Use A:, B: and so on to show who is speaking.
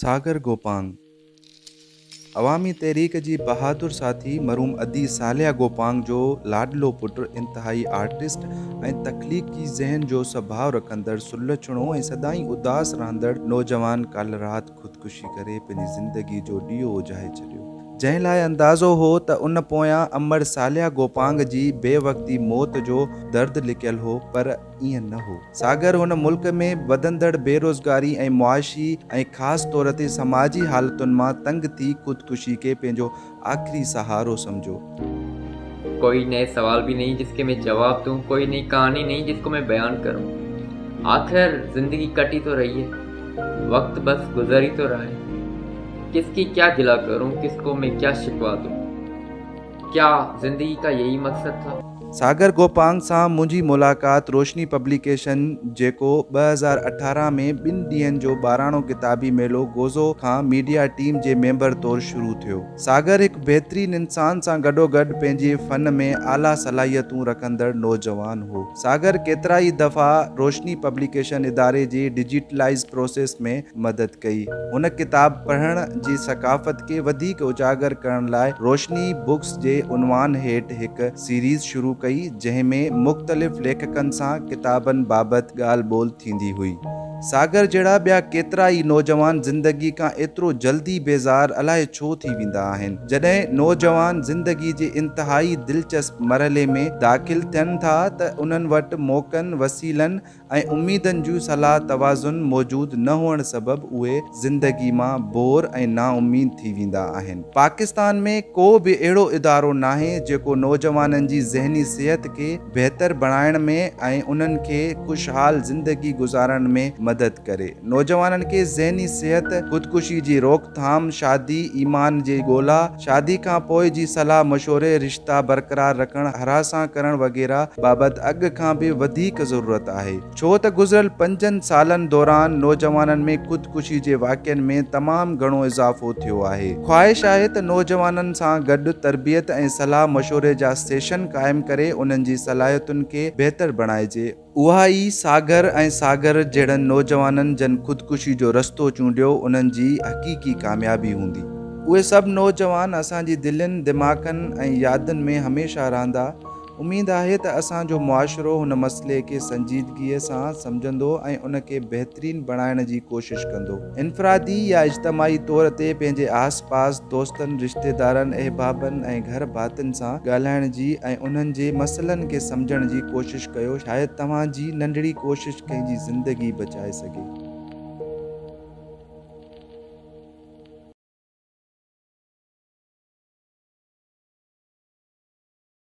A: सागर गोपांग अवामी तहरीक जी बहादुर साथी मरूम अदी सालिया गोपांग जो लाडलो पुट इंतहाई आर्टिस्ट ऐं तख्लीकी ज़हन जो स्वभाव रखंदड़ सुलझणो ऐं सदाई उदास रहंदड़ नौजवान कल रात ख़ुदकुशी करे पंहिंजी ज़िंदगी जो ॾीओ उजाए छॾियो, जंहिं लाइ अंदाज़ो हो त उन पोयां अमर सालिया गोपांग जी बेवक़्ती मौत जो दर्द लिकियल हो, पर ईअं न हो। सागर हुन मुल्क में वधंदड़ बेरोज़गारी ऐं मुआशी ऐं ख़ासि तौर ते समाजी हालतुनि मां तंग थी ख़ुदकुशी के पंहिंजो आख़िरी सहारो समझो।
B: कोई नए सवाल भी नहीं जिसके मैं जवाब दूं, कोई नई कहानी नहीं जिसको मैं बयान करूं। आखिर जिंदगी कटी तो रही है, वक्त बस गुजर ही तो रहा है। किसकी क्या गिला करूं, किसको मैं क्या शिकवा दूं? क्या जिंदगी का यही मकसद था?
A: सागर गोपांग सां मुंहिंजी मुलाक़ात रोशनी पब्लिकेशन जेको 2018 में 2 ॾींहंनि जो ॿाराणो किताबी मेलो गोज़ो खां मीडिया टीम जे मेंबर तौरु शुरू थियो। सागर हिकु बहितरीन इंसान सां गॾोगॾु पंहिंजे फ़न में आला सलाहियतूं रखंदड़ नौजवान हो। सागर केतिरा ई दफ़ा रोशनी पब्लिकेशन इदारे जे डिजिटलाइज़ प्रोसेस में मदद कई। हुन किताब पढ़ण जी सकाफ़त खे वधीक उजागर करण लाइ रोशनी बुक्स जे उनवान हेठि हिकु सीरीज़ शुरू कई, जंहिं में मुख़्तलिफ़ लेखकनि सां किताबनि बाबति ॻाल्हि ॿोल थींदी हुई। सागर जहिड़ा ॿिया केतिरा ई नौजवान ज़िंदगी खां एतिरो जल्दी बेज़ार अलाए छो थी वेंदा आहिनि। जॾहिं नौजवान ज़िंदगी जे इंतहाई दिलचस्प मरहले में दाख़िल थियनि था त उन्हनि वटि मौक़नि, वसीलनि ऐं उम्मीदनि जो सलाह तवाज़ुन मौजूदु न हुअण सबबि उहे ज़िंदगी मां बोर ऐं नाउमीद थी वेंदा आहिनि। पाकिस्तान में को बि अहिड़ो इदारो नाहे जेको नौजवाननि जी ज़हनी सेहत खे बहितर बणाइण में ऐं उन्हनि खे ख़ुशहाल ज़िंदगी गुज़ारण में मदद करे। नौजवाननि खे ज़हनी सेहत, ख़ुदकुशी जी रोकथाम, शादी, ईमान जे ॻोल्हा, शादी खां पोइ जी सलाह मशवरे, रिश्ता बरक़रार रखण, हरासां करण वग़ैरह बाबति अॻु खां बि वधीक ज़रूरत आहे, छो त गुज़िरियल 5 सालनि दौरान नौजवाननि में ख़ुदकुशी जे वाक़िअनि में तमामु घणो इज़ाफ़ो थियो आहे। ख़्वाहिश आहे त नौजवाननि सां गॾु तरबियत ऐं सलाह मशवरे जा सेशन क़ाइमु करे उन्हनि जी सलाहियतुनि खे बहितर बणाइजे। उहा ई सागर ऐं सागर जहिड़नि नौजवाननि जन ख़ुदकुशी जो रस्तो चूंडियो उन्हनि जी हक़ीक़ी कामयाबी हूंदी। उहे सभु नौजवान असांजी दिलनि, दिमाग़नि ऐं यादनि में हमेशह रहंदा। उम्मीद आहे त असांजो मुआशिरो हुन मसइले खे संजीदगीअ सां सम्झंदो ऐं उन खे बहितरीन बणाइण जी कोशिश कंदो। इनफ़रादी या इज्तमाही तौर ते पंहिंजे आस पास दोस्तनि, रिश्तेदारनि, अहबाबनि ऐं घर भातियुनि सां ॻाल्हाइण जी ऐं उन्हनि जे मसइलनि खे सम्झण जी कोशिश कयो। शायदि तव्हांजी नंढड़ी कोशिश कंहिंजी ज़िंदगी बचाए सघे।